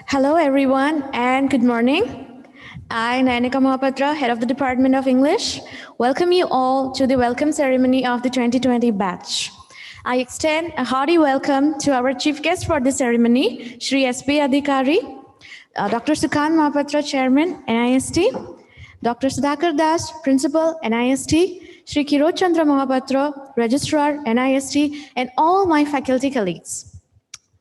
Hello, everyone, and good morning. I, Sukant Mohapatra, head of the Department of English, welcome you all to the welcome ceremony of the 2020 batch. I extend a hearty welcome to our chief guest for the ceremony, Shri S.P. Adhikary, Dr. Sukhan Mahapatra, Chairman, NIST, Dr. Sudhakar Das, Principal, NIST, Shri Kshirod Mohapatra, Registrar, NIST, and all my faculty colleagues.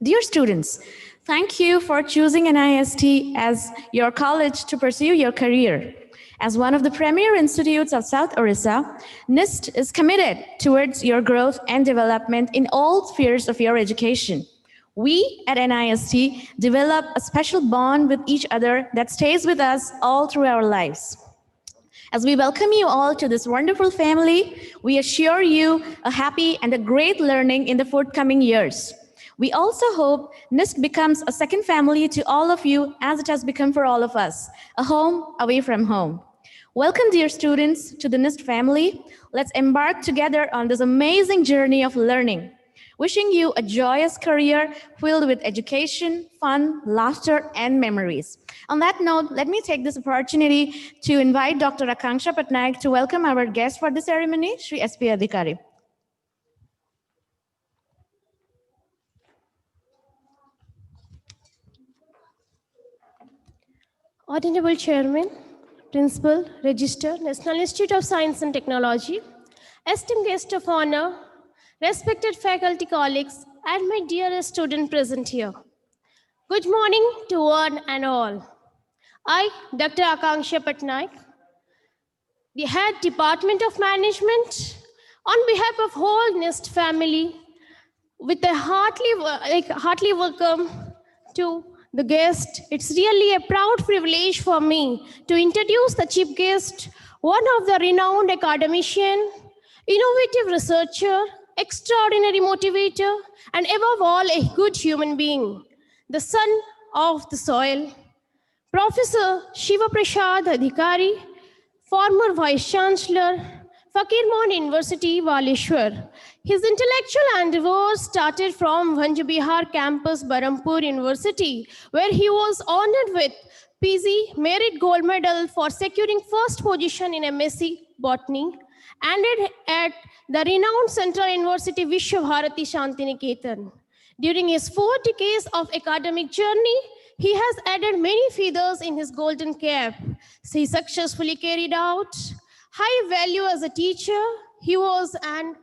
Dear students, thank you for choosing NIST as your college to pursue your career. As one of the premier institutes of South Orissa, NIST is committed towards your growth and development in all spheres of your education. We at NIST develop a special bond with each other that stays with us all through our lives. As we welcome you all to this wonderful family, we assure you a happy and a great learning in the forthcoming years. We also hope NIST becomes a second family to all of you as it has become for all of us, a home away from home. Welcome, dear students, to the NIST family. Let's embark together on this amazing journey of learning. Wishing you a joyous career filled with education, fun, laughter, and memories. On that note, let me take this opportunity to invite Dr. Akanksha Patnaik to welcome our guest for the ceremony, Shri S.P. Adhikary. Honorable Chairman, Principal, Registrar, National Institute of Science and Technology, esteemed guest of honor, respected faculty colleagues, and my dearest student present here. Good morning to one and all. I, Dr. Akanksha Patnaik, the Head Department of Management, on behalf of whole NIST family, with a heartily welcome to the guest. It's really a proud privilege for me to introduce the chief guest, one of the renowned academician, innovative researcher, extraordinary motivator, and above all, a good human being, the son of the soil, Professor Siva Prasad Adhikary, former Vice Chancellor, Fakirmon University, Baleshwar. His intellectual endeavors started from Vanj Bihar campus, Barampur University, where he was honored with PG Merit Gold Medal for securing first position in MSc Botany, and at the renowned Central University Vishwabharati Shantiniketan. During his 4 decades of academic journey, he has added many feathers in his golden cap. He successfully carried out high value as a teacher. He was an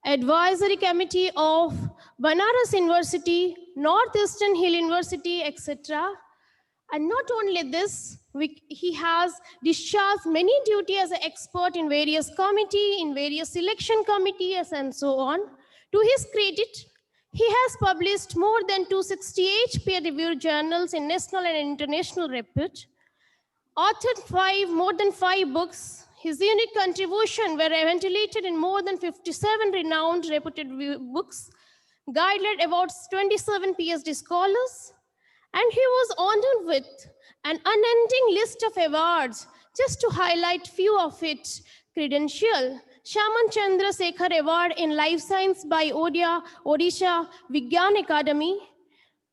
advisory committee of Banaras University, Northeastern Hill University, etc. And not only this, he has discharged many duties as an expert in various committees, in various selection committees, and so on. To his credit, he has published more than 268 peer-reviewed journals in national and international repute, authored more than 5 books. His unique contribution were ventilated in more than 57 renowned reputed books, guided about 27 PhD scholars, and he was honored with an unending list of awards. Just to highlight few of it, credential, Shaman Chandra Sekhar Award in Life Science by Odisha Vigyan Academy,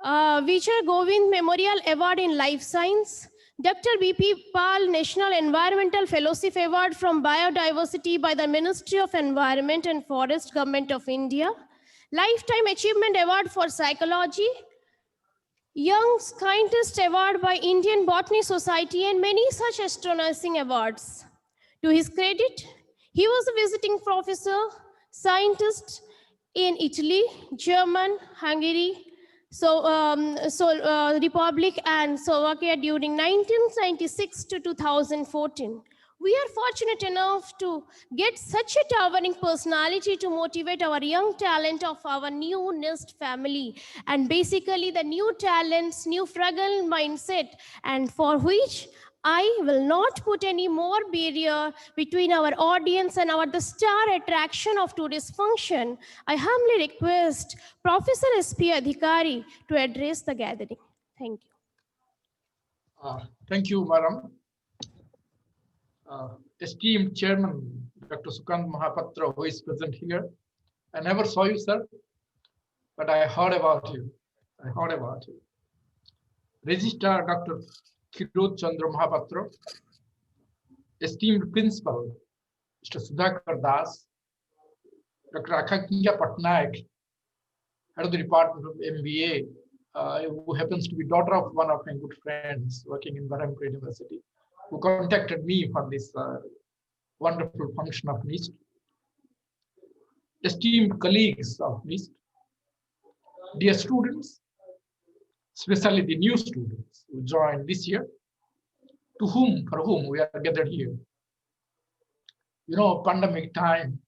Vijay Govind Memorial Award in Life Science, Dr. B.P. Pal National Environmental Fellowship Award from Biodiversity by the Ministry of Environment and Forest, Government of India, Lifetime Achievement Award for Psychology, Young Scientist Award by Indian Botany Society, and many such astonishing awards. To his credit, he was a visiting professor, scientist in Italy, Germany, Hungary, Republic and Slovakia during 1996 to 2014. We are fortunate enough to get such a towering personality to motivate our young talent of our new NIST family, and basically the new talents, new frugal mindset, and for which I will not put any more barrier between our audience and the star attraction of today's function. I humbly request Professor S.P. Adhikary to address the gathering. Thank you. Thank you, Madam. Esteemed Chairman, Dr. Sukant Mohapatra, who is present here. I never saw you, sir, but I heard about you. Registrar Dr. Kshirod Mohapatra, esteemed principal Mr. Sudhakar Das, Dr. Akankya Patnaik, head of the department of MBA, who happens to be daughter of one of my good friends working in Berhampur University, who contacted me for this wonderful function of NIST. Esteemed colleagues of NIST, dear students, especially the new students who joined this year, for whom we are gathered here. You know, pandemic time,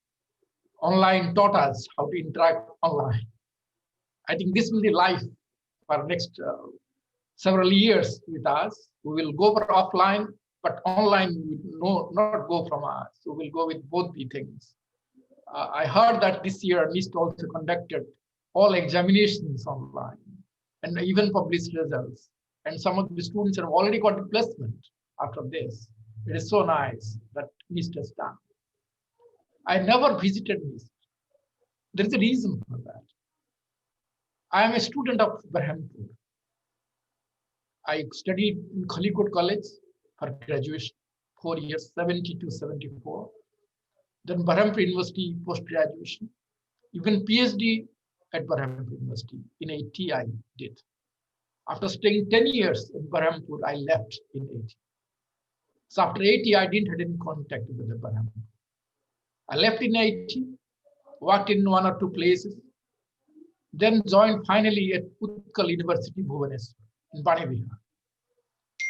online taught us how to interact online. I think this will be life for next several years with us. We will go for offline, but online will not go from us. We will go with both the things. I heard that this year NIST also conducted all examinations online and even published results. And some of the students have already got a placement after this. It is so nice that NIST has done. I never visited NIST. There is a reason for that. I am a student of Berhampur. I studied in Khalikot College for graduation, 4 years, 70 to 74. Then Berhampur University post-graduation, even PhD at Berhampur University. In 80, I did. After staying 10 years in Berhampur, I left in 80. So after 80, I didn't have any contact with the Berhampur. I left in 80, worked in 1 or 2 places, then joined finally at Utkal University, Bhubaneswar, in Bani Vihar.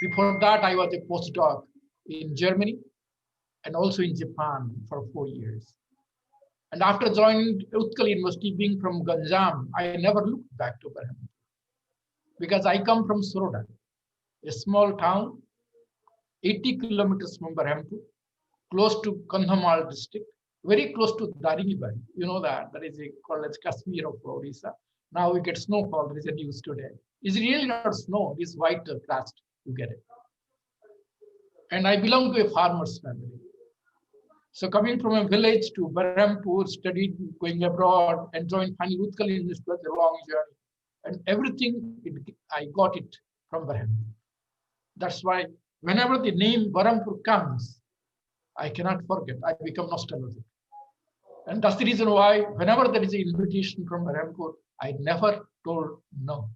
Before that, I was a postdoc in Germany and also in Japan for 4 years. And after joining Utkal University, being from Ganjam, I never looked back to Berhampur because I come from Suroda, a small town, 80 kilometers from Berhampur, close to Kandhamal district, very close to Daringibari. You know that is called as Kashmir of Odisha. Now we get snowfall. There is a news today. It's really not snow. This white crust, you get it. And I belong to a farmer's family. So coming from a village to Berhampur, studied, going abroad, and joined finally Utkal University, was a long journey. And everything, I got it from Berhampur. That's why whenever the name Berhampur comes, I cannot forget. I become nostalgic. And that's the reason why whenever there is an invitation from Berhampur, I never told no.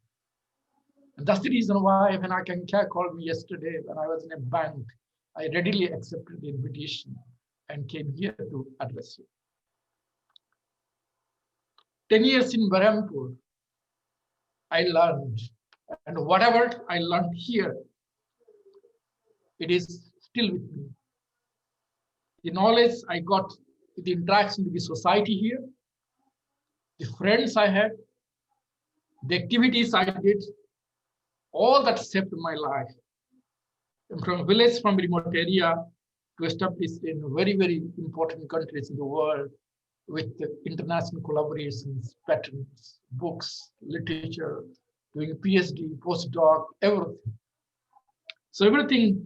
And that's the reason why when Akankya called me yesterday when I was in a bank, I readily accepted the invitation and came here to address you. 10 years in Berhampur, I learned, and whatever I learned here, it is still with me. The knowledge I got with the interaction with the society here, the friends I had, the activities I did, all that shaped my life. And from village, from remote area to establish in very, very important countries in the world with international collaborations, patents, books, literature, doing PhD, postdoc, everything. So everything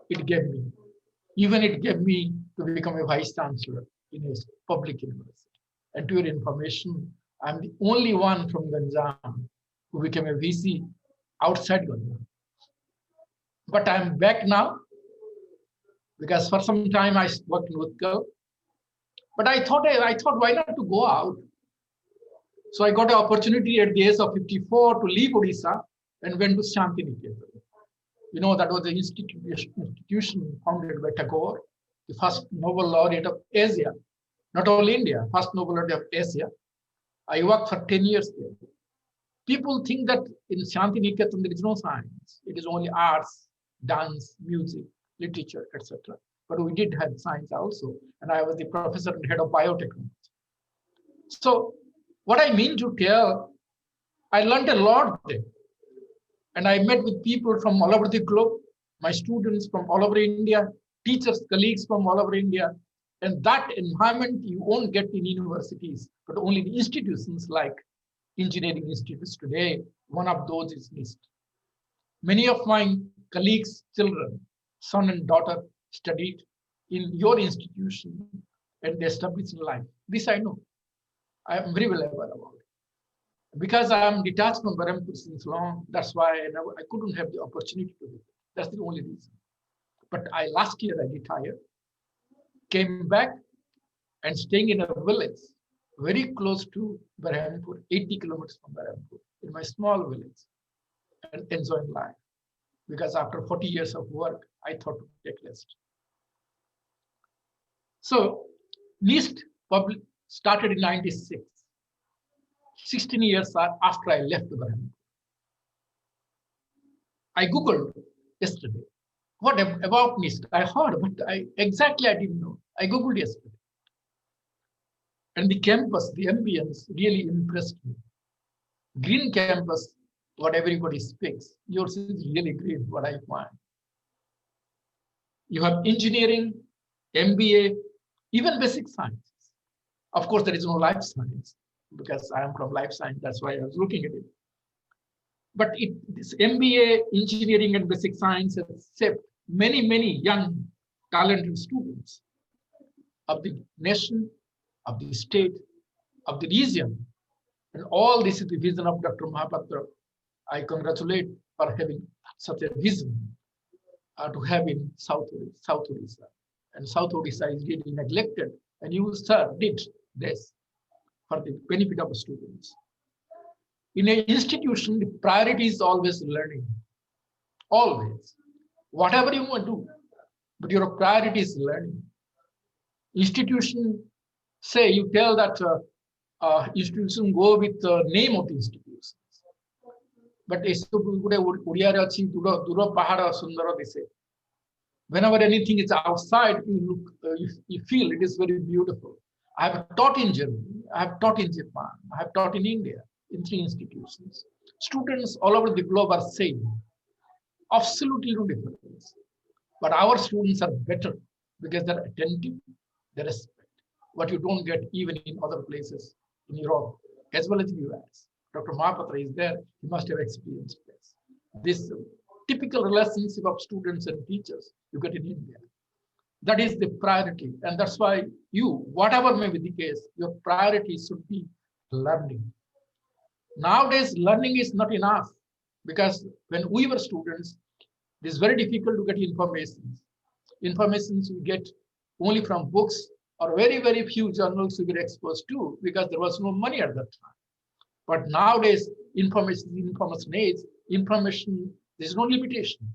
it gave me. Even it gave me to become a vice chancellor in a public university. And to your information, I'm the only one from Ganjam who became a VC outside Ganjam. But I'm back now because for some time I worked in Utkal. But I thought, why not to go out? So I got an opportunity at the age of 54 to leave Odisha and went to Shantiniketan. You know, that was the institution founded by Tagore, the first Nobel laureate of Asia, not only India, first Nobel laureate of Asia. I worked for 10 years there. People think that in Shantiniketan there is no science. It is only arts, dance, music, literature, etc. But we did have science also. And I was the professor and head of biotechnology. So what I mean to tell, I learned a lot there. And I met with people from all over the globe, my students from all over India, teachers, colleagues from all over India. And that environment you won't get in universities, but only in institutions like engineering institutes today. One of those is NIST. Many of my colleagues' children, son and daughter, studied in your institution and they established in life. This I know. I am very well aware about it. Because I am detached from Berhampur since long, that's why I couldn't have the opportunity to do it. That's the only reason. But last year I retired, came back and staying in a village very close to Berhampur, 80 kilometers from Berhampur, in my small village, and enjoying life. Because after 40 years of work, I thought to take rest. So NIST started in 96, 16 years after I left Berhampur. I Googled yesterday, what about NIST? I heard, but I didn't know. I Googled yesterday. And the campus, the ambience really impressed me. Green campus, what everybody speaks. Yours is really green, what I find. You have engineering, MBA, even basic science. Of course, there is no life science because I am from life science. That's why I was looking at it. But this MBA, engineering and basic science has shaped many young, talented students of the nation, of the state, of the region. And all this is the vision of Dr. Mohapatra. I congratulate for having such a vision to have in South Odisha. And South Odisha is really neglected. And you, sir, did this for the benefit of the students. In an institution, the priority is always learning. Always. Whatever you want to do, but your priority is learning. Institution, say you tell that institution go with the name of the institutions. But whenever anything is outside, you look, you feel it is very beautiful. I have taught in Germany, I have taught in Japan, I have taught in India, in 3 institutions. Students all over the globe are same. Absolutely no difference. But our students are better because they're attentive, they respect what you don't get even in other places in Europe, as well as the US. Dr. Mahapatra is there, he must have experienced this. This typical relationship of students and teachers you get in India. That is the priority. And that's why you, whatever may be the case, your priority should be learning. Nowadays, learning is not enough because when we were students, it is very difficult to get information. Information we get only from books or very few journals we were exposed to because there was no money at that time. But nowadays, information age, information, there's no limitation.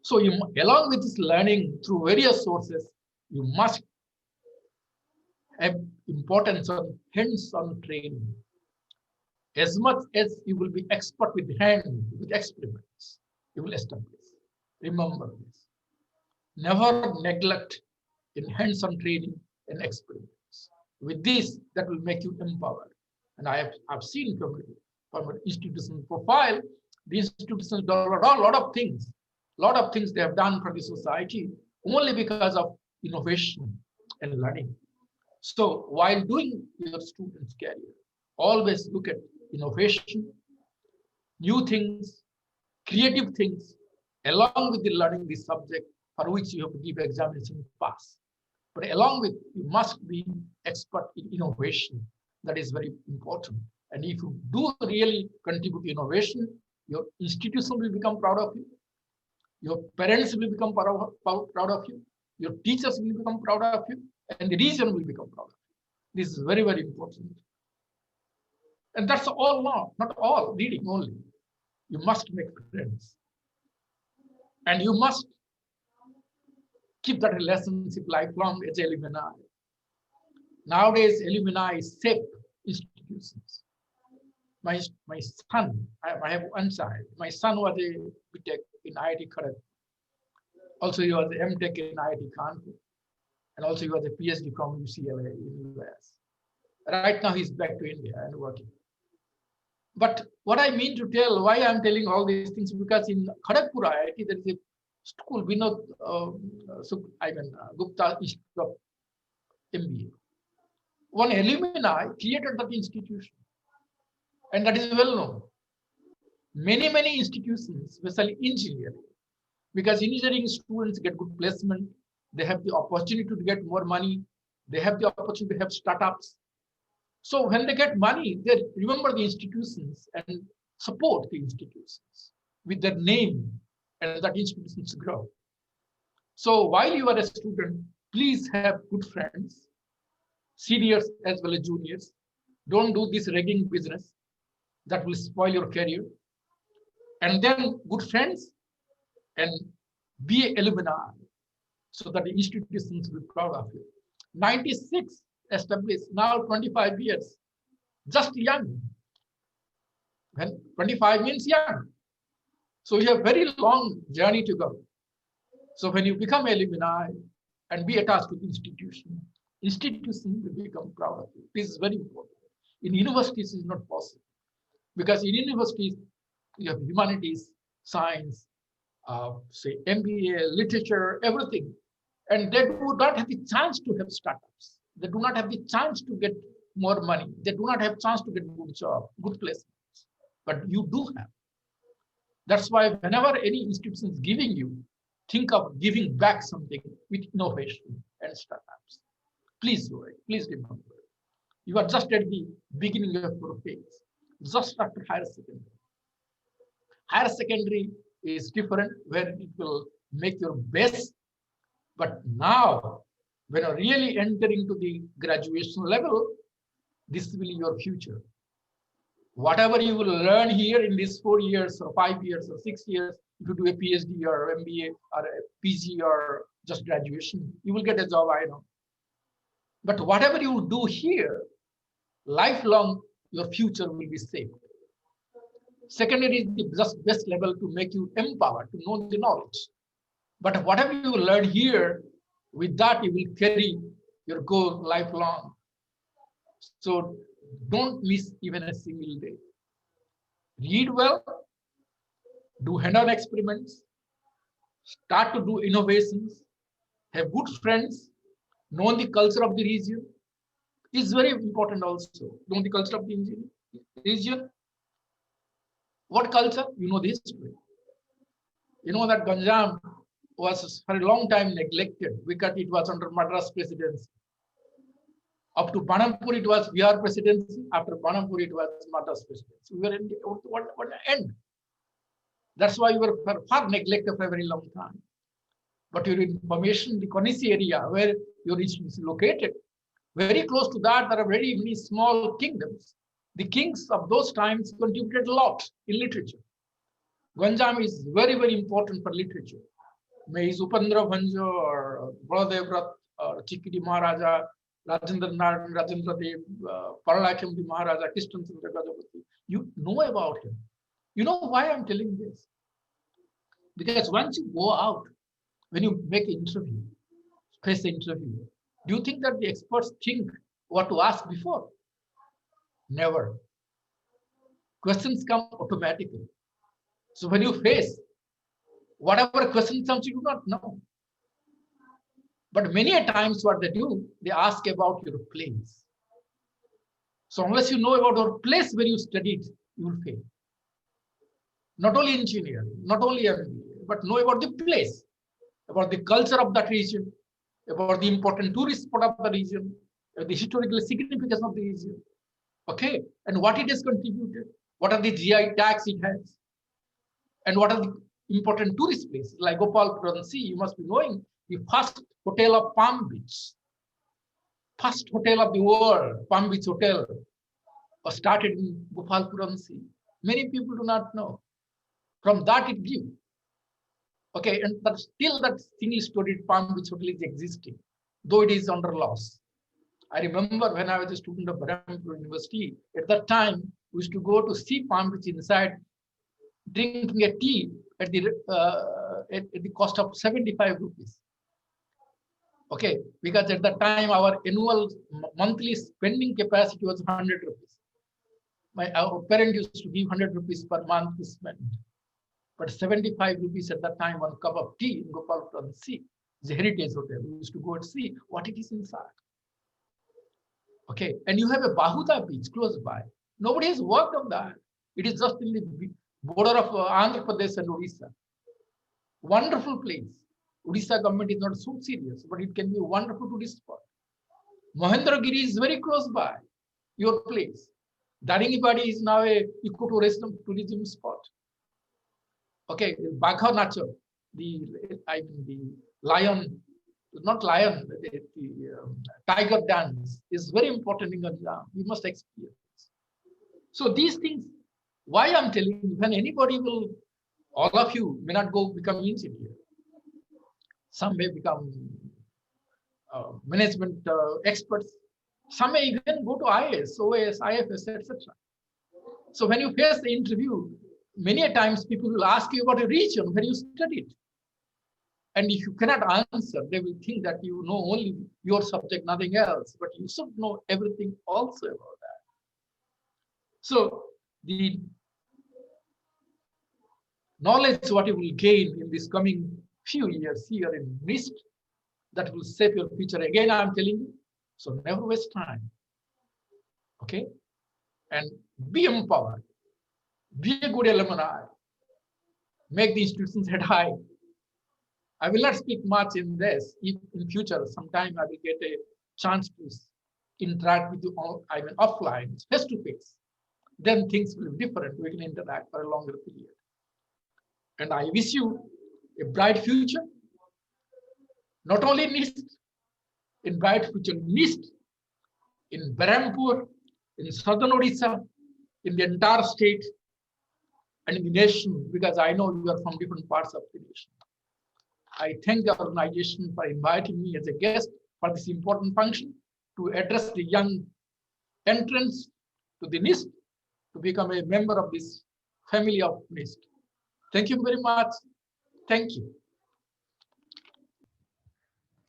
So you, along with this learning through various sources, you must have importance on hands-on training. As much as you will be expert with experiments, you will establish. Remember this. Never neglect in hands-on training and experiments. With this, that will make you empowered. And I've seen from an institutional profile, the institutions have done a lot of things. A lot of things they have done for the society only because of innovation and learning. So while doing your student's career, always look at innovation, new things, creative things, along with the learning the subject for which you have to give examination and pass. But along with, you must be expert in innovation. That is very important. And if you do really contribute to innovation, your institution will become proud of you. Your parents will become proud of you. Your teachers will become proud of you. And the region will become proud of you. This is very important. And that's all now, not all, reading only. You must make friends. And you must keep that relationship lifelong as alumni. Nowadays, alumni shape institutions. My son, I have one child. My son was a BTech in IIT Kharagpur. Also, he was a MTech in IIT Kanpur. And also, he was a PhD from UCLA in the US. Right now, he's back to India and working. But what I mean to tell, why I'm telling all these things, because in Kharagpur IIT, there is a school, Gupta Institute of MBA. One alumni created that institution. And that is well known. Many institutions, especially engineering, because engineering students get good placement, they have the opportunity to get more money, they have the opportunity to have startups. So when they get money, they remember the institutions and support the institutions with their name, and that institutions grow. So while you are a student, please have good friends, seniors as well as juniors. Don't do this ragging business that will spoil your career. And then good friends and be alumni so that the institutions will be proud of you. 96 established, now 25 years, just young. When 25 means young. So you have very long journey to go. So when you become alumni and be attached to the institution, institution will become proud of you. This is very important. In universities, it's not possible because in universities you have humanities, science, say MBA, literature, everything, and they do not have the chance to have startups. They do not have the chance to get more money. They do not have chance to get good job, good placements. But you do have. That's why whenever any institution is giving you, think of giving back something with innovation and startups. Please do it. Please remember. You are just at the beginning of your phase, just after higher secondary. Higher secondary is different, where it will make your best. But now, when you really enter into the graduation level, this will be your future. Whatever you will learn here in these 4 years or 5 years or 6 years, if you do a PhD or MBA or a PG or just graduation, you will get a job, I know. But whatever you do here, lifelong, your future will be safe. Secondary is the just best level to make you empowered, to know the knowledge. But whatever you learn here, with that you will carry your goal lifelong. So don't miss even a single day. Read well, do hand-on experiments, start to do innovations, have good friends, know the culture of the region. Is very important also. Know the culture of the region. What culture? You know the history. You know that Ganjam was for a long time neglected because it was under Madras presidency. Up to Banampur, it was Bihar presidency. After Banampur, it was Madras presidency. We were in the what end? That's why we were far neglected for a very long time. But your information, the Konisi area where your institution is located, very close to that, there are very many small kingdoms. The kings of those times contributed a lot in literature. Ganjam is very, very important for literature. May his Upandra Bhanjo or Baladevrat or Chikidi Maharaja, Rajendra Naran, Rajendra Dev, Paralakham Maharaja, Krishnan Chandra Gajapati. You know about him. You know why I'm telling this? Because once you go out, when you make an interview, face an interview, do you think that the experts think what to ask before? Never. Questions come automatically. So when you face, whatever question comes, you do not know. But many a times what they do, they ask about your place. So unless you know about your place where you studied, you will fail. Not only engineering, not only MBA, but know about the place, about the culture of that region, about the important tourist spot of the region, the historical significance of the region. Okay, and what it has contributed, what are the GI tags it has, and what are the important tourist places like Gopalpuram Sea. You must be knowing the first hotel of Palm Beach, first hotel of the world, Palm Beach Hotel, was started in Gopalpuram Sea. Many people do not know. From that it grew. Okay, and but still that single-storied Palm Beach Hotel is existing, though it is under loss. I remember when I was a student of Barampur University, at that time, we used to go to see Palm Beach inside, drinking a tea at the cost of 75 rupees. Okay, because at that time, our annual monthly spending capacity was 100 rupees. Our parent used to give 100 rupees per month to spend. But 75 rupees at that time, one cup of tea in Gopalpuram Sea, the heritage hotel. We used to go and see what it is inside. Okay, and you have a Bahuda beach close by. Nobody has worked on that. It is just in the border of Andhra Pradesh and Odisha. Wonderful place. Odisha government is not so serious, but it can be a wonderful tourist spot. Mahendragiri is very close by. your place. Daringibadi is now a ecotourism spot. Okay, Bagha Nature, the lion, not lion, the tiger dance is very important in Gujarat. You must experience. So these things, why I'm telling you, when anybody will, all of you may not go become engineer. Some may become management experts. Some may even go to IAS, OAS, IFS, etc. So when you face the interview, many a times people will ask you about a region where you studied. And if you cannot answer, they will think that you know only your subject, nothing else. But you should know everything also about that. So the knowledge what you will gain in this coming few years here in NIST, that will shape your future. Again, I'm telling you, so never waste time. Okay? And be empowered. Be a good alumni. Make the institutions head high. I will not speak much in this. If in future, sometime I will get a chance to interact with you all, I mean offline, face to face, then things will be different. We can interact for a longer period. And I wish you a bright future. Not only in NIST, in bright future NIST, in Berhampur, in southern Odisha, in the entire state, and in the nation, because I know you are from different parts of the nation. I thank the organization for inviting me as a guest for this important function to address the young entrants to the NIST to become a member of this family of NIST. Thank you very much. Thank you.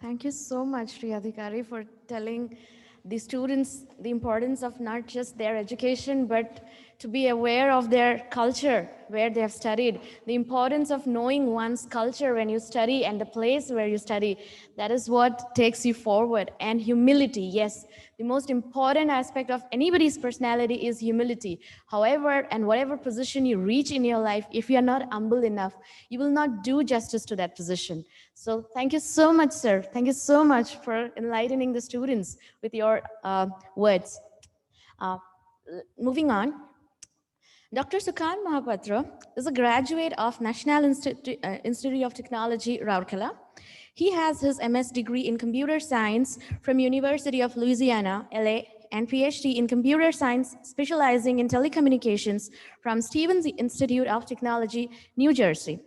Thank you so much, Sri Adhikary, for telling the students the importance of not just their education, but to be aware of their culture where they have studied, the importance of knowing one's culture when you study and the place where you study. That is what takes you forward. And humility, yes, the most important aspect of anybody's personality is humility. However, and whatever position you reach in your life, if you are not humble enough, you will not do justice to that position. So thank you so much, sir. Thank you so much for enlightening the students with your words. Moving on, Dr. Sukhan Mahapatra is a graduate of National Institute of Technology, Rourkela. He has his MS degree in computer science from University of Louisiana, LA, and PhD in computer science, specializing in telecommunications from Stevens Institute of Technology, New Jersey.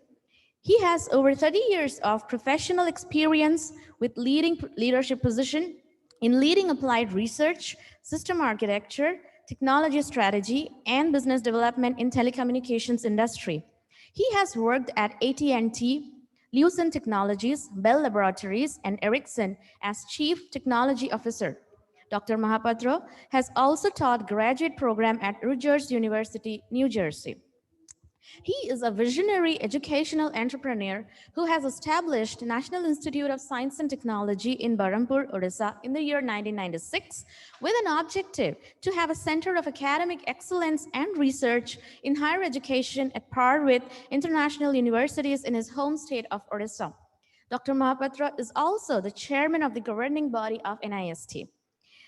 He has over 30 years of professional experience with leadership position in leading applied research, system architecture, technology strategy, and business development in telecommunications industry. He has worked at AT&T, Lucent Technologies, Bell Laboratories, and Ericsson as Chief Technology Officer. Dr. Mohapatra has also taught graduate program at Rutgers University, New Jersey. He is a visionary educational entrepreneur who has established National Institute of Science and Technology in Berhampur, Odisha in the year 1996 with an objective to have a center of academic excellence and research in higher education at par with international universities in his home state of Odisha. Dr. Mohapatra is also the chairman of the governing body of NIST.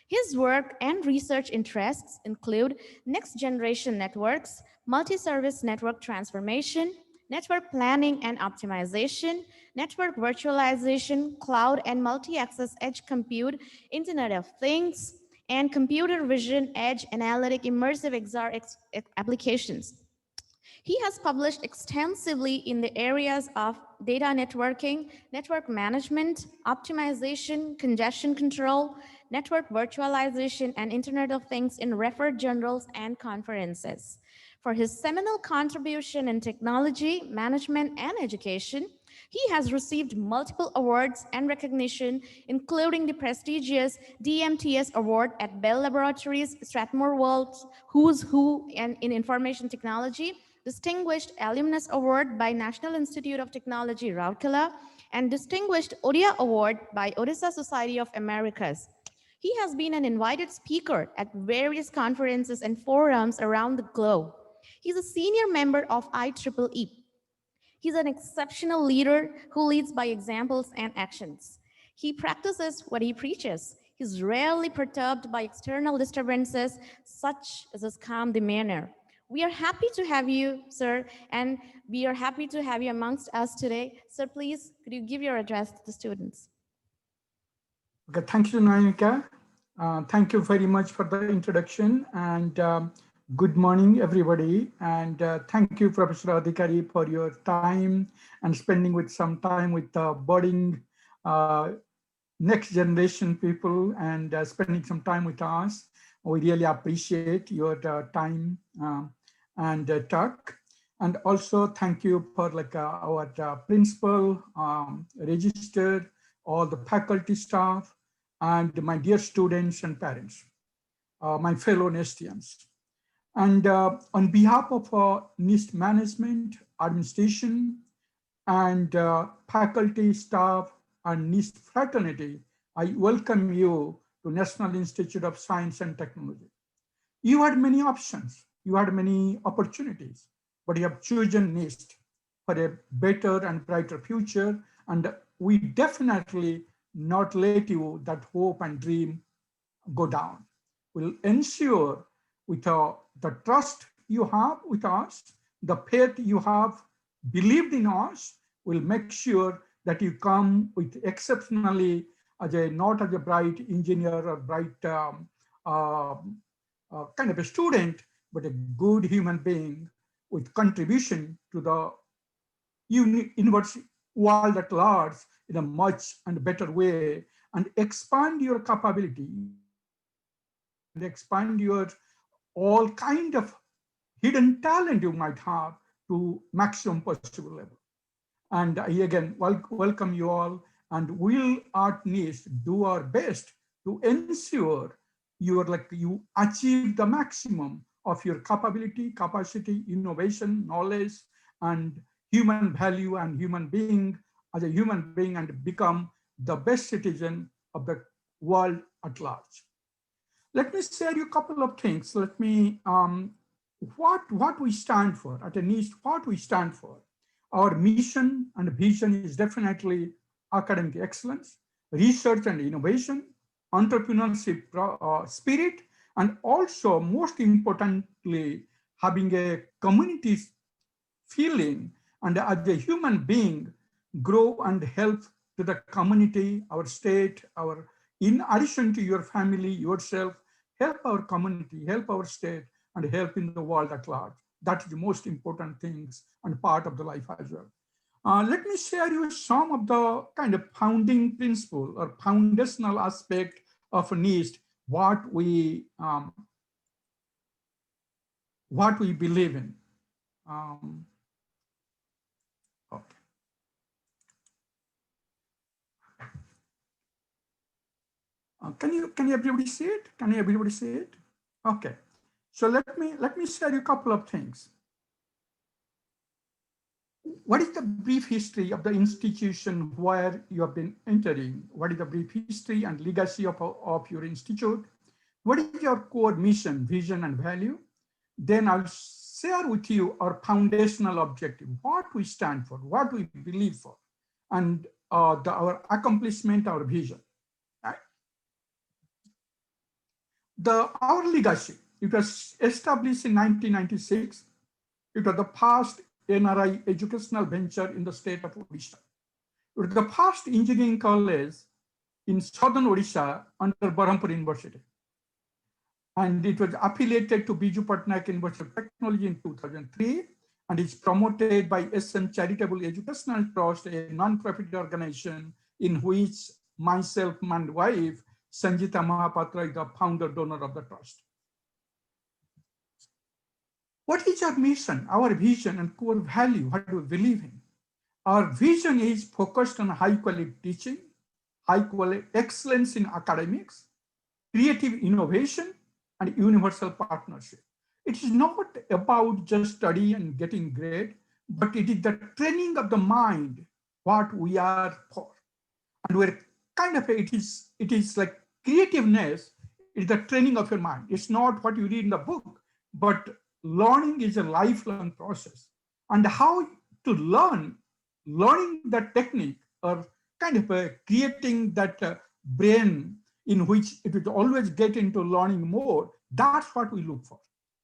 His work and research interests include next-generation networks, multi-service network transformation, network planning and optimization, network virtualization, cloud and multi-access edge compute, Internet of Things, and computer vision, edge, analytic, immersive XR applications. He has published extensively in the areas of data networking, network management, optimization, congestion control, network virtualization, and Internet of Things in referred journals and conferences. For his seminal contribution in technology, management, and education, he has received multiple awards and recognition, including the prestigious DMTS Award at Bell Laboratories, Strathmore World's Who's Who in Information Technology, Distinguished Alumnus Award by National Institute of Technology, Rourkela, and Distinguished Odia Award by Odisha Society of Americas. He has been an invited speaker at various conferences and forums around the globe. He's a senior member of IEEE. He's an exceptional leader who leads by examples and actions. He practices what he preaches. He's rarely perturbed by external disturbances, such as his calm demeanor. We are happy to have you, sir, and we are happy to have you amongst us today. Sir, please, could you give your address to the students? Okay, thank you, Nayanika. Thank you very much for the introduction, and good morning, everybody. And thank you, Professor Adhikary, for your time and spending with some time with the budding next generation people and spending some time with us. We really appreciate your time and talk. And also thank you for our principal, registered, all the faculty staff, and my dear students and parents, my fellow Nestians. And on behalf of NIST management, administration, and faculty, staff, and NIST fraternity, I welcome you to National Institute of Science and Technology. You had many options, you had many opportunities, but you have chosen NIST for a better and brighter future, and we definitely not let you that hope and dream go down. We'll ensure with the trust you have with us, the faith you have believed in us, will make sure that you come with exceptionally not as a bright engineer or bright kind of a student, but a good human being with contribution to the university world at large in a much and better way, and expand your capability and expand your all kind of hidden talent you might have to maximum possible level. And I again welcome you all, and we'll at NIST do our best to ensure you achieve the maximum of your capability, capacity, innovation, knowledge, and human value and human being as a human being, and become the best citizen of the world at large. Let me share you a couple of things. Let me, what we stand for at NIST, what we stand for. Our mission and vision is definitely academic excellence, research and innovation, entrepreneurship spirit, and also most importantly, having a community feeling, and as a human being, grow and help to the community, our state, in addition to your family, yourself, help our community, help our state, and help in the world at large. That is the most important things and part of the life as well. Let me share you some of the kind of founding principle or foundational aspect of NIST, what we believe in. Okay. Can everybody see it? Can everybody see it? Okay. So let me share you a couple of things. What is the brief history of the institution where you have been entering? What is the brief history and legacy of your institute? What is your core mission, vision, and value? Then I'll share with you our foundational objective, what we stand for, what we believe for, and our accomplishment, our vision. Right? Our legacy, it was established in 1996. It was the first NRI educational venture in the state of Odisha. It was the first engineering college in southern Odisha under Berhampur University. And it was affiliated to Biju Patnaik University of Technology in 2003, and is promoted by SM Charitable Educational Trust, a non-profit organization in which myself and wife, Sanjita Mahapatra, is the founder donor of the trust. What is our mission, our vision and core value? What do we believe in? Our vision is focused on high quality teaching, high quality excellence in academics, creative innovation, and universal partnership. It is not about just study and getting grade, but it is the training of the mind, what we are for. And we're kind of, it is like creativeness is the training of your mind. It's not what you read in the book, but learning is a lifelong process. And how to learning that technique or kind of creating that brain in which it will always get into learning mode, that's what we look for.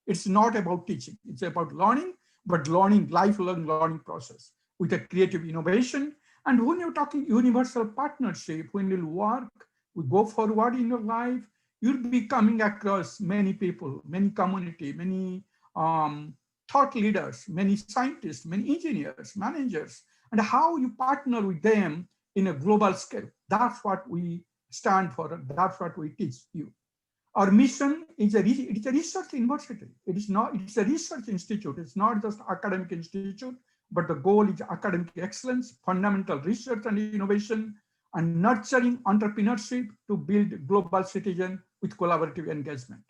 It's not about teaching, it's about learning, but learning, lifelong learning process with a creative innovation. And when you're talking universal partnership, when you work, we go forward in your life, you'll be coming across many people, many community, many thought leaders, many scientists, many engineers, managers, and how you partner with them in a global scale. That's what we stand for. That's what we teach you. Our mission is it's a research university. It's a research institute. It's not just academic institute, but the goal is academic excellence, fundamental research and innovation, and nurturing entrepreneurship to build global citizen with collaborative engagement.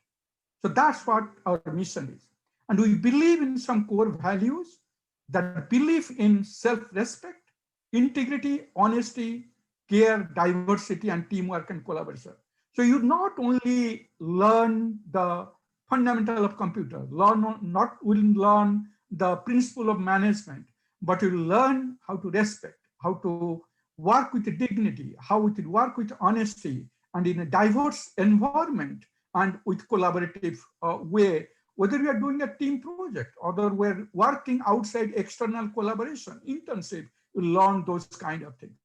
So that's what our mission is. And we believe in some core values that believe in self-respect, integrity, honesty, care, diversity, and teamwork and collaboration. So you not only learn the fundamental of computer, not only learn the principle of management, but you learn how to respect, how to work with dignity, how to work with honesty, and in a diverse environment and with collaborative way, whether we are doing a team project or we're working outside external collaboration, internship, you learn those kind of things.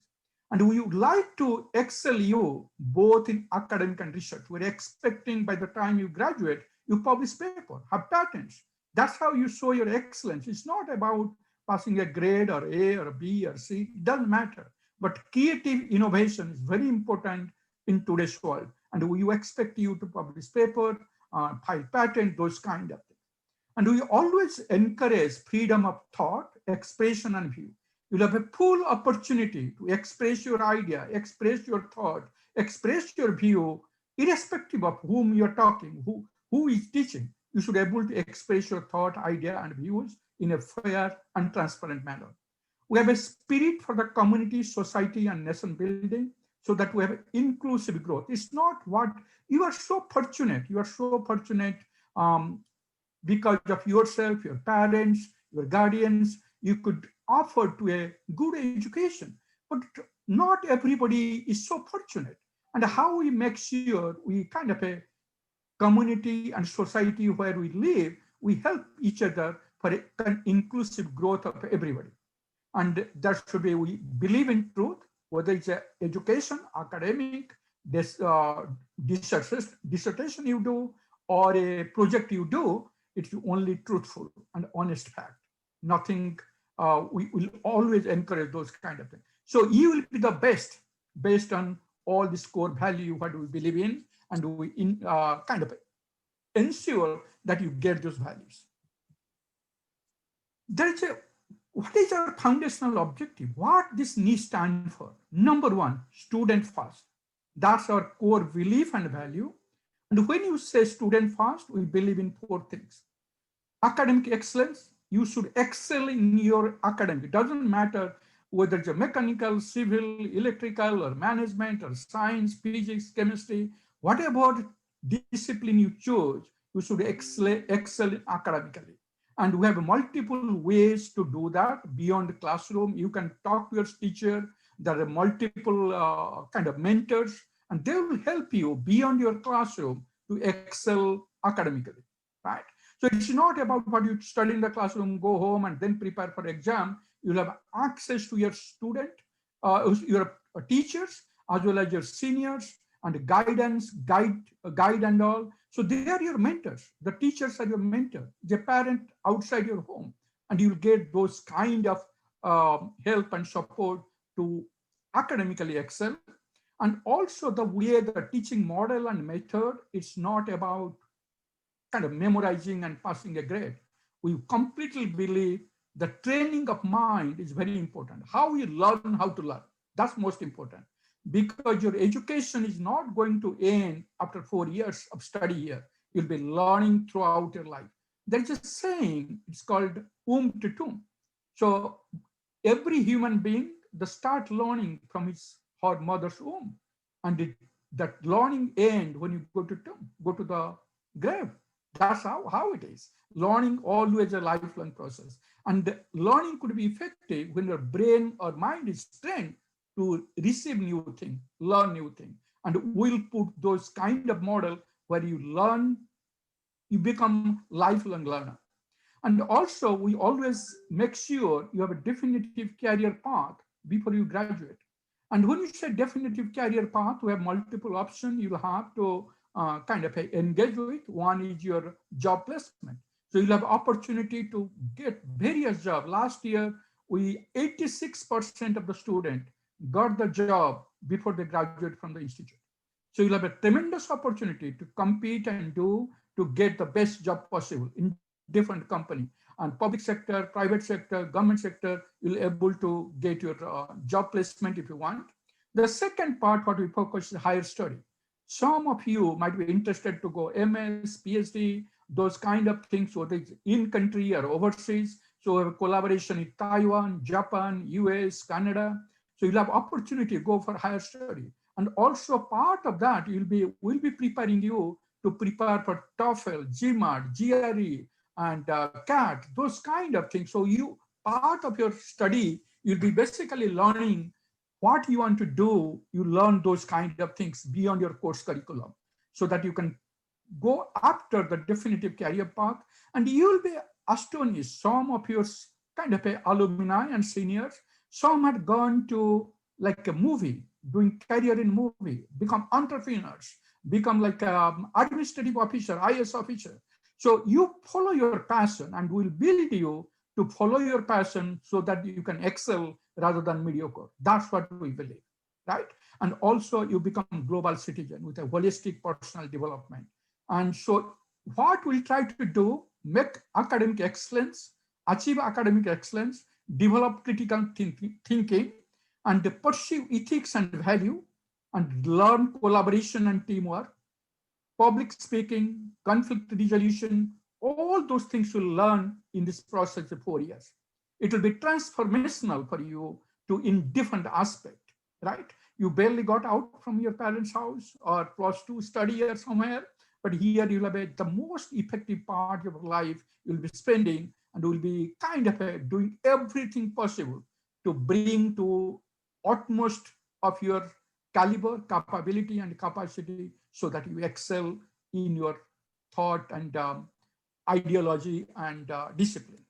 And we would like to excel you both in academic and research. We're expecting by the time you graduate, you publish paper, have patents. That's how you show your excellence. It's not about passing a grade or A or B or C, it doesn't matter. But creative innovation is very important in today's world. And we expect you to publish paper, file patent, those kind of things. And we always encourage freedom of thought, expression, and view. You'll have a full opportunity to express your idea, express your thought, express your view, irrespective of whom you're talking, who is teaching. You should be able to express your thought, idea, and views in a fair and transparent manner. We have a spirit for the community, society, and nation building so that we have inclusive growth. It's not what, you are so fortunate. You are so fortunate because of yourself, your parents, your guardians, you could offer to a good education, but not everybody is so fortunate. And how we make sure we kind of a community and society where we live, we help each other for an inclusive growth of everybody. And that should be, we believe in truth, whether it's education, academic, dissertation you do, or a project you do, it's only truthful and honest fact. Nothing, we will always encourage those kind of things. So you will be the best based on all this core value, what we believe in, and we kind of ensure that you get those values. What is our foundational objective? What this NIST stands for? Number one, student first. That's our core belief and value. And when you say student first, we believe in 4 things. Academic excellence, you should excel in your academic. It doesn't matter whether it's a mechanical, civil, electrical, or management, or science, physics, chemistry, whatever discipline you choose, you should excel academically. And we have multiple ways to do that beyond the classroom. You can talk to your teacher. There are multiple kind of mentors, and they will help you beyond your classroom to excel academically, right? So it's not about what you study in the classroom, go home, and then prepare for exam. You'll have access to your student, your teachers, as well as your seniors, and guidance, guide and all. So they are your mentors. The teachers are your mentor. The parent outside your home, and you'll get those kind of help and support to academically excel. And also the way the teaching model and method, it's not about kind of memorizing and passing a grade. We completely believe the training of mind is very important. How you learn how to learn, that's most important. Because your education is not going to end after 4 years of study here. You'll be learning throughout your life. There's a saying, it's called womb to tomb. So every human being, they start learning from his or mother's womb. And that learning end when you go to tomb, go to the grave. That's how it is. Learning always a lifelong process. And learning could be effective when your brain or mind is trained to receive new thing, learn new thing. And we'll put those kind of model where you learn, you become lifelong learner. And also, we always make sure you have a definitive career path before you graduate. And when you say definitive career path, we have multiple options you'll have to kind of engage with. One is your job placement. So you'll have opportunity to get various jobs. Last year, 86% of the student got the job before they graduate from the institute. So you'll have a tremendous opportunity to compete and to get the best job possible in different company. And public sector, private sector, government sector, you'll able to get your job placement if you want. The second part, what we focus is higher study. Some of you might be interested to go MS, PhD, those kind of things, whether it's in country or overseas. So we have a collaboration in Taiwan, Japan, US, Canada. So you'll have opportunity to go for higher study. And also part of that, we'll be preparing you to prepare for TOEFL, GMAT, GRE, and CAT, those kind of things. So part of your study, you'll be basically learning what you want to do. You learn those kind of things beyond your course curriculum so that you can go after the definitive career path. And you'll be astonished, some of your kind of alumni and seniors, some had gone to like a movie, doing career in movie, become entrepreneurs, become like administrative officer, IS officer. So you follow your passion, and we'll build you to follow your passion so that you can excel rather than mediocre. That's what we believe, right? And also you become global citizen with a holistic personal development. And so what we'll try to do, make academic excellence, achieve academic excellence, develop critical thinking, and pursue ethics and value, and learn collaboration and teamwork, public speaking, conflict resolution, all those things you'll learn in this process of 4 years. It will be transformational for you in different aspects, right? You barely got out from your parents' house or +2 study or somewhere, but here you'll have the most effective part of your life you'll be spending, and will be kind of doing everything possible to bring to utmost of your caliber, capability, and capacity so that you excel in your thought and ideology and discipline.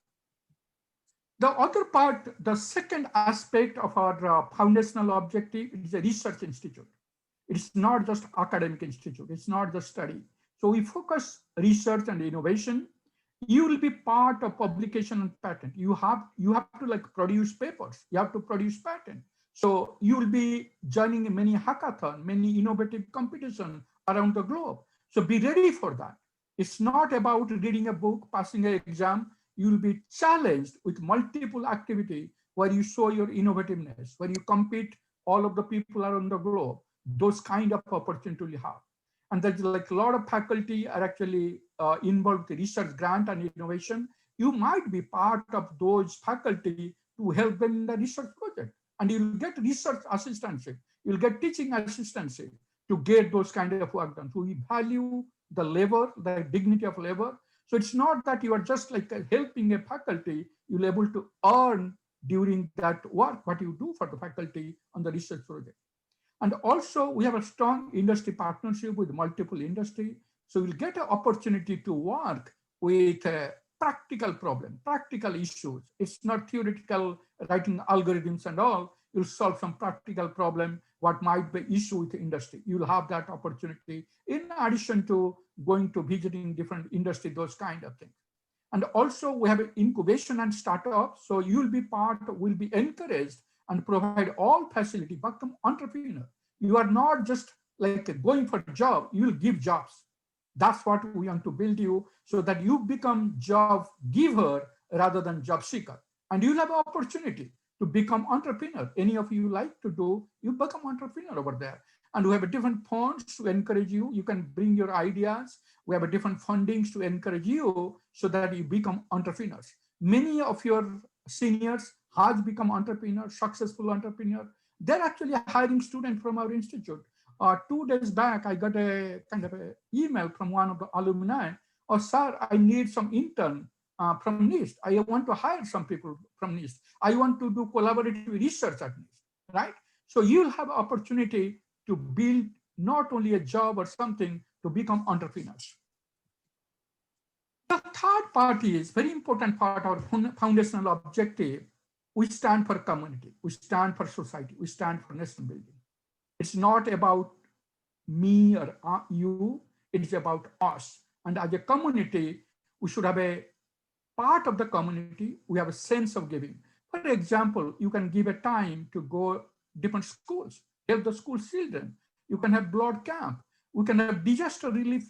The other part, the second aspect of our foundational objective is a research institute. It's not just academic institute, it's not just study. So we focus research and innovation. You will be part of publication and patent. You have to like produce papers, you have to produce patent. So you will be joining many hackathon, many innovative competition around the globe. So be ready for that. It's not about reading a book, passing an exam. You will be challenged with multiple activity where you show your innovativeness, where you compete all of the people around the globe. Those kind of opportunity you have. And there's like a lot of faculty are actually involved with research grant and innovation. You might be part of those faculty to help them in the research project. And you'll get research assistantship, you'll get teaching assistantship to get those kind of work done. So we value the labor, the dignity of labor. So it's not that you are just like helping a faculty, you'll able to earn during that work, what you do for the faculty on the research project. And also we have a strong industry partnership with multiple industry. So you'll get an opportunity to work with a practical problem, practical issues. It's not theoretical writing algorithms and all. You'll solve some practical problem, what might be issue with the industry. You'll have that opportunity in addition to going to visiting different industry, those kind of things. And also we have incubation and startup. So you'll be will be encouraged and provide all facility, become entrepreneur. You are not just like going for a job, you will give jobs. That's what we want to build you so that you become job giver rather than job seeker. And you'll have an opportunity to become entrepreneur. Any of you like to do, you become entrepreneur over there. And we have a different funds to encourage you. You can bring your ideas. We have a different fundings to encourage you so that you become entrepreneurs. Many of your seniors has become entrepreneur, successful entrepreneur. They're actually hiring students from our institute. 2 days back, I got a kind of a email from one of the alumni. Oh, sir, I need some intern from NIST. I want to hire some people from NIST. I want to do collaborative research at NIST, right? So you'll have opportunity to build not only a job or something to become entrepreneurs. The third part is very important part, our foundational objective. We stand for community, we stand for society, we stand for nation building. It's not about me or you, it is about us. And as a community, we should have a part of the community, we have a sense of giving. For example, you can give a time to go different schools, help the school children. You can have blood camp. We can have disaster relief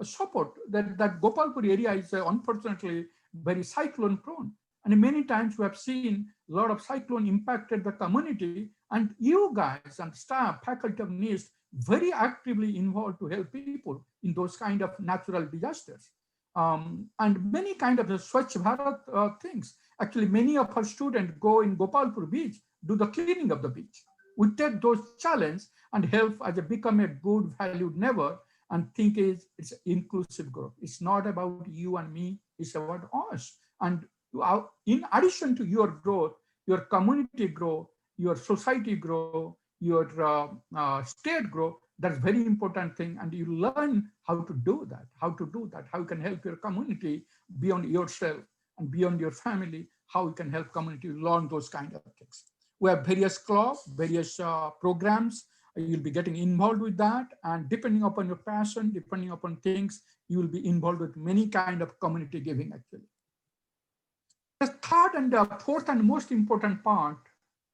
support. That Gopalpur area is unfortunately very cyclone prone. And many times we have seen a lot of cyclone impacted the community, and you guys and staff, faculty of NIST, very actively involved to help people in those kind of natural disasters. And many kind of the Swachh Bharat things. Actually, many of our students go in Gopalpur beach, do the cleaning of the beach. We take those challenges and help as a become a good valued neighbor, and think it's inclusive growth. It's not about you and me, it's about us. And in addition to your growth, your community grow, your society grow, your state grow. That's very important thing. And you learn how to do that, how you can help your community beyond yourself and beyond your family, how you can help community learn those kind of things. We have various clubs, various programs. You'll be getting involved with that. And depending upon your passion, depending upon things, you will be involved with many kind of community giving actually. The third and fourth and most important part,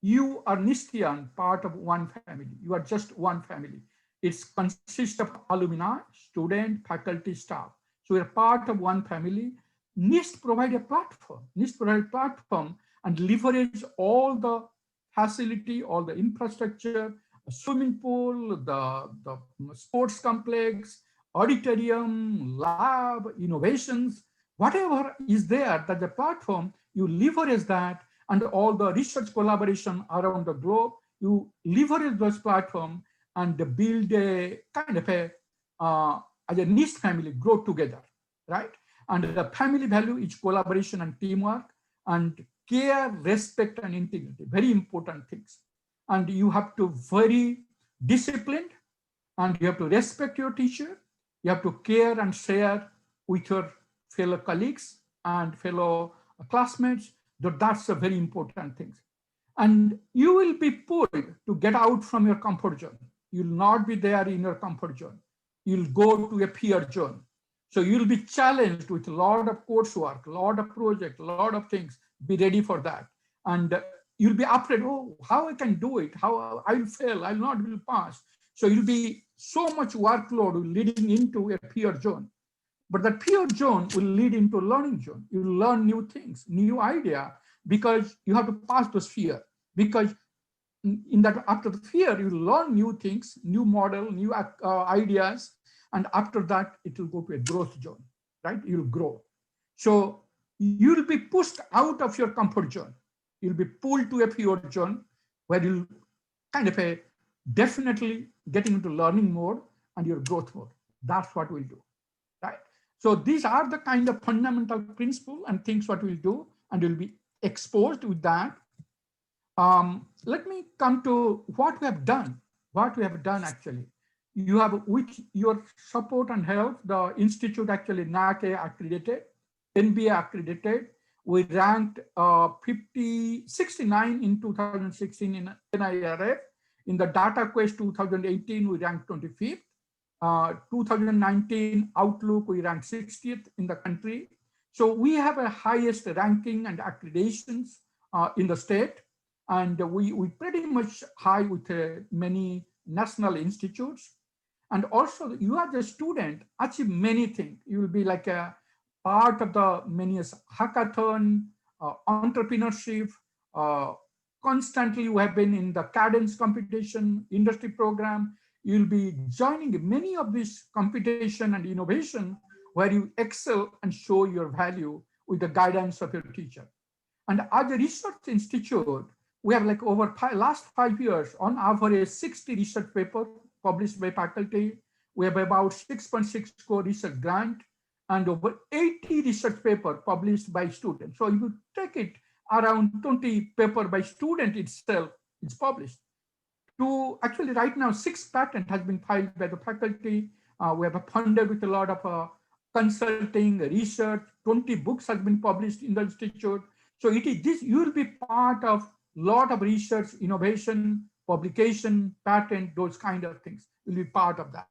you are NISTian, part of one family. You are just one family. It consists of alumni, student, faculty, staff. So we're part of one family. NIST provide a platform. NIST provide a platform and leverage all the facility, all the infrastructure, swimming pool, the sports complex, auditorium, lab, innovations, whatever is there, that the platform, you leverage that, and all the research collaboration around the globe, you leverage those platforms and build a kind of a, as a NIST family, grow together, right? And the family value is collaboration and teamwork, and care, respect, and integrity, very important things. And you have to very disciplined, and you have to respect your teacher. You have to care and share with your fellow colleagues and fellow classmates. That's a very important thing. And you will be pulled to get out from your comfort zone. You'll not be there in your comfort zone. You'll go to a peer zone. So you'll be challenged with a lot of coursework, a lot of projects, a lot of things. Be ready for that. And you'll be afraid, oh, how I can do it, how I'll fail, I'll not will pass. So you'll be so much workload leading into a peer zone. But that peer zone will lead into learning zone. You learn new things, new idea, because you have to pass those fear. Because in that, after the fear, you learn new things, new model, new ideas, and after that, it will go to a growth zone, right? You'll grow. So you'll be pushed out of your comfort zone. You'll be pulled to a peer zone where you'll kind of definitely getting into learning mode and your growth mode. That's what we'll do, right? So these are the kind of fundamental principle and things what we'll do, and you'll be exposed with that. Let me come to what we have done. What we have done actually. You have, with your support and help, the institute actually NACA accredited, NBA accredited. We ranked 69 in 2016 in NIRF. In the Data Quest 2018, we ranked 25th. 2019 Outlook, we ranked 60th in the country. So we have a highest ranking and accreditations in the state. And we pretty much high with many national institutes. And also you as a student achieve many things. You will be like a part of the many hackathon, entrepreneurship, constantly you have been in the cadence competition, industry program. You'll be joining many of these competition and innovation where you excel and show your value with the guidance of your teacher. And as a research institute, we have like over last 5 years, on average 60 research papers published by faculty. We have about 6.6 crore research grant and over 80 research papers published by students. So if you take it, around 20 paper by student itself is published. to actually right now 6 patents has been filed by the faculty. We have funded with a lot of consulting, research, 20 books has been published in the institute. So it is this, you will be part of lot of research, innovation, publication, patent, those kind of things will be part of that.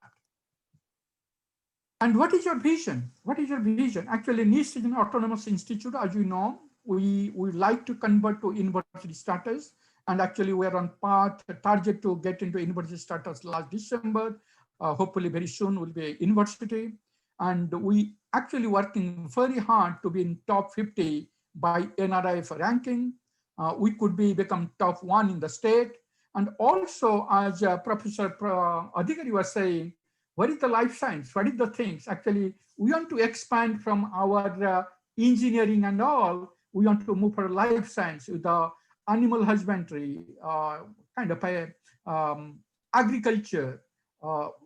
And what is your vision? What is your vision? Actually, NIST is an autonomous institute, as you know. We like to convert to university status. And actually, we are on path, target to get into university status last December. Hopefully, very soon will be a university. And we actually working very hard to be in top 50 by NRIF ranking. We could become top 1 in the state. And also, as Professor Adhikary was saying, what is the life science? What is the things? Actually, we want to expand from our engineering and all. We want to move for life science with the animal husbandry, kind of a agriculture,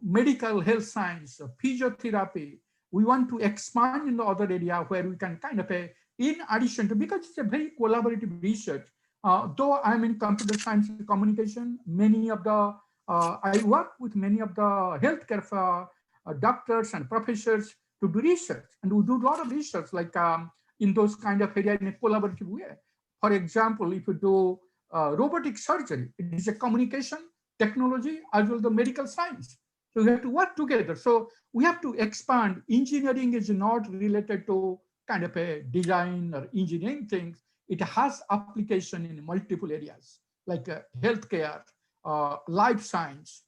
medical health science, physiotherapy. We want to expand in the other area where we can kind of in addition to, because it's a very collaborative research. Though I'm in computer science and communication, many of the I work with many of the healthcare doctors and professors to do research, and we do a lot of research like in those kind of areas in a collaborative way. For example, if you do robotic surgery, it is a communication technology as well as the medical science. So we have to work together. So we have to expand. Engineering is not related to kind of a design or engineering things. It has application in multiple areas like healthcare, life science,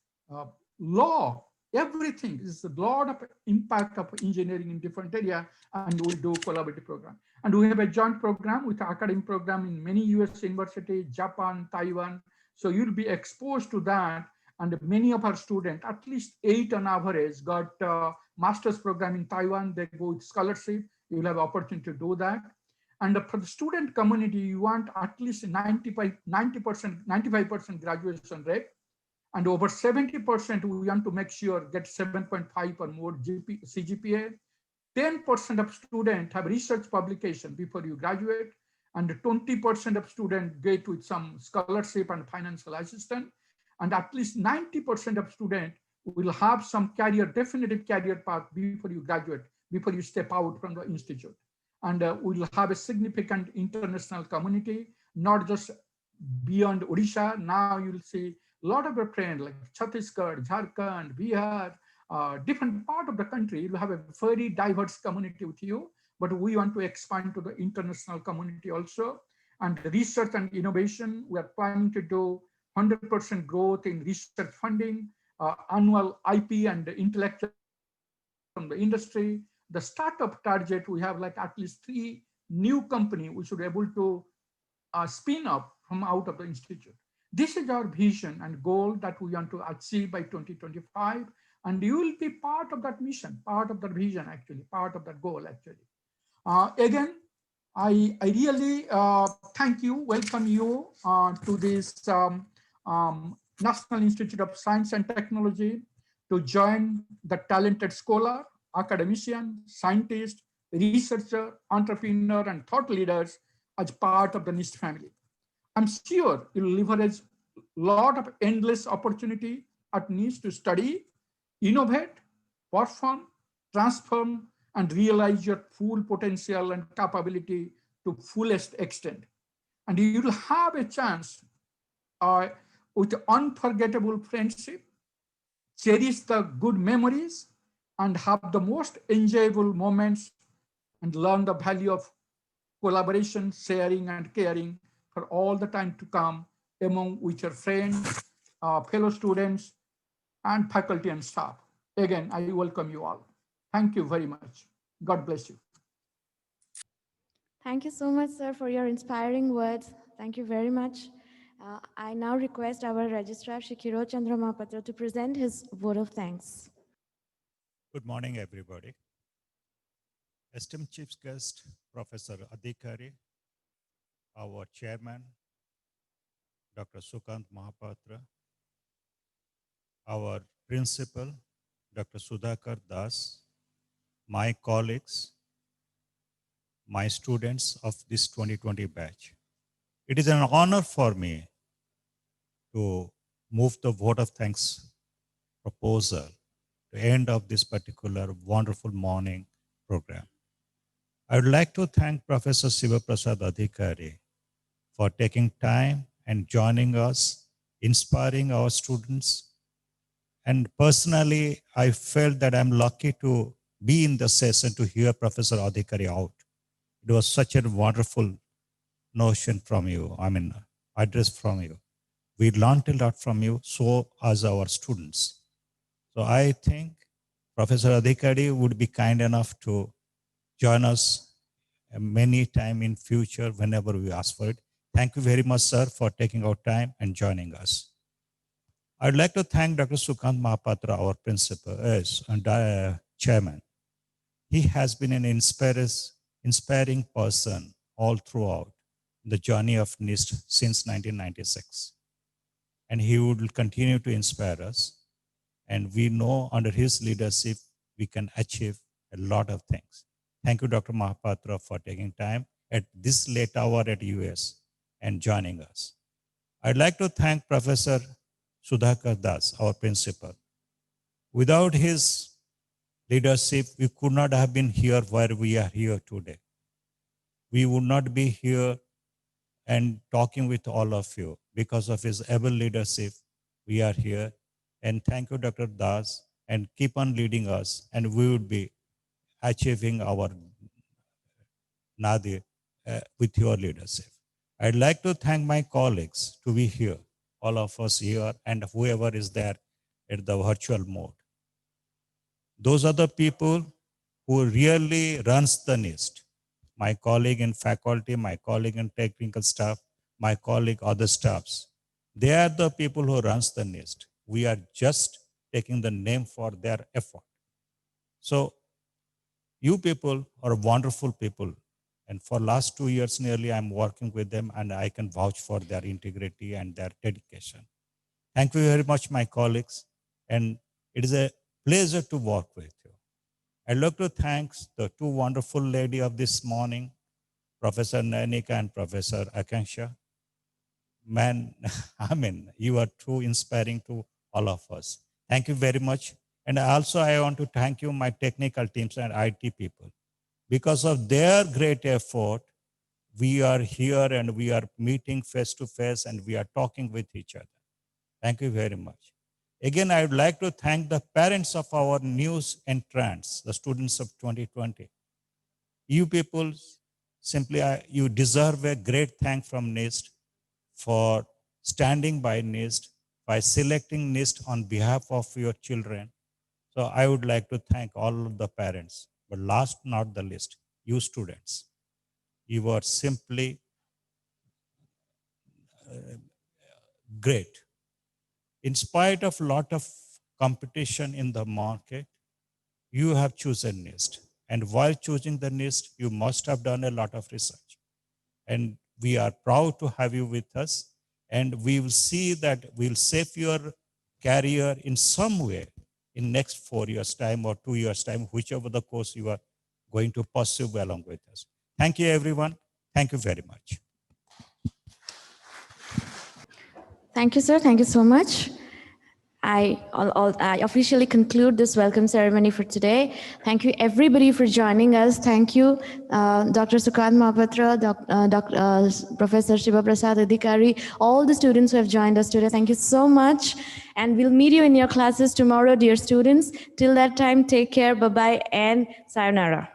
law, everything is a lot of impact of engineering in different areas, and we do collaborative program. And we have a joint program with academic program in many US universities, Japan, Taiwan. So you'll be exposed to that. And many of our students, at least 8 on average, got master's program in Taiwan. They go with scholarship. You'll have opportunity to do that. And for the student community, you want at least 95% graduation rate. And over 70%, we want to make sure get 7.5 or more CGPA. 10% of students have research publication before you graduate. And 20% of students get with some scholarship and financial assistance. And at least 90% of students will have some definitive career path before you graduate, before you step out from the institute. And we'll have a significant international community, not just beyond Odisha. Now you'll see a lot of your friends like Chhattisgarh, Jharkhand, Bihar, different part of the country. You'll have a very diverse community with you, but we want to expand to the international community also. And research and innovation, we are planning to do 100% growth in research funding, annual IP and intellectual from the industry. The startup target, we have like at least 3 new companies we should be able to spin up from out of the institute. This is our vision and goal that we want to achieve by 2025. And you will be part of that mission, part of that vision, actually, part of that goal, actually. Again, I really thank you, welcome you to this National Institute of Science and Technology to join the talented scholar, academician, scientist, researcher, entrepreneur, and thought leaders as part of the NIST family. I'm sure you'll leverage a lot of endless opportunity at NIST to study, innovate, perform, transform, and realize your full potential and capability to fullest extent. And you'll have a chance with unforgettable friendship, cherish the good memories, and have the most enjoyable moments, and learn the value of collaboration, sharing, and caring for all the time to come among with your friends, fellow students, and faculty and staff. Again, I welcome you all. Thank you very much. God bless you. Thank you so much, sir, for your inspiring words. Thank you very much. I now request our Registrar, Kshirod Mohapatra, to present his vote of thanks. Good morning, everybody. Esteemed Chief Guest, Professor Adhikary, our Chairman, Dr. Sukant Mohapatra, our Principal, Dr. Sudhakar Das, my colleagues, my students of this 2020 batch. It is an honor for me to move the vote of thanks proposal to end of this particular wonderful morning program. I would like to thank Professor Siva Prasad Adhikary for taking time and joining us, inspiring our students. And personally, I felt that I'm lucky to be in the session to hear Professor Adhikary out. It was such a wonderful notion from you, address from you. We learned a lot from you, so as our students. So I think Professor Adhikary would be kind enough to join us many times in future whenever we ask for it. Thank you very much, sir, for taking out time and joining us. I'd like to thank Dr. Sukant Mohapatra, our principal and chairman. He has been an inspiring person all throughout the journey of NIST since 1996. And he would continue to inspire us. And we know under his leadership, we can achieve a lot of things. Thank you, Dr. Mohapatra, for taking time at this late hour at US and joining us. I'd like to thank Professor Sudhakar Das, our principal. Without his leadership, we could not have been here where we are here today. We would not be here and talking with all of you. Because of his able leadership, we are here. And thank you, Dr. Das, and keep on leading us, and we would be achieving our Nadir with your leadership. I'd like to thank my colleagues to be here, all of us here, and whoever is there at the virtual mode. Those are the people who really runs the NIST. My colleague in faculty, my colleague in technical staff, my colleague, other staffs. They are the people who runs the NIST. We are just taking the name for their effort. So you people are wonderful people. And for last 2 years nearly, I'm working with them, and I can vouch for their integrity and their dedication. Thank you very much, my colleagues. And it is a pleasure to work with you. I'd like to thank the two wonderful ladies of this morning, Professor Nanika and Professor Akansha. Man, you are too inspiring to all of us. Thank you very much. And also I want to thank you, my technical teams and IT people. Because of their great effort, we are here and we are meeting face to face and we are talking with each other. Thank you very much. Again, I would like to thank the parents of our new entrants, the students of 2020. You people, simply, you deserve a great thank from NIST for standing by NIST, by selecting NIST on behalf of your children. So I would like to thank all of the parents, but last not the least, you students. You are simply great. In spite of a lot of competition in the market, you have chosen NIST. And while choosing the NIST, you must have done a lot of research. And we are proud to have you with us. And we will see that we'll save your career in some way in next 4 years' time or 2 years' time, whichever the course you are going to pursue along with us. Thank you, everyone. Thank you very much. Thank you, sir. Thank you so much. I officially conclude this welcome ceremony for today. Thank you, everybody, for joining us. Thank you, Dr. Sukhan Mahapatra, Professor Siva Prasad Adhikary, all the students who have joined us today. Thank you so much. And we'll meet you in your classes tomorrow, dear students. Till that time, take care, bye-bye, and sayonara.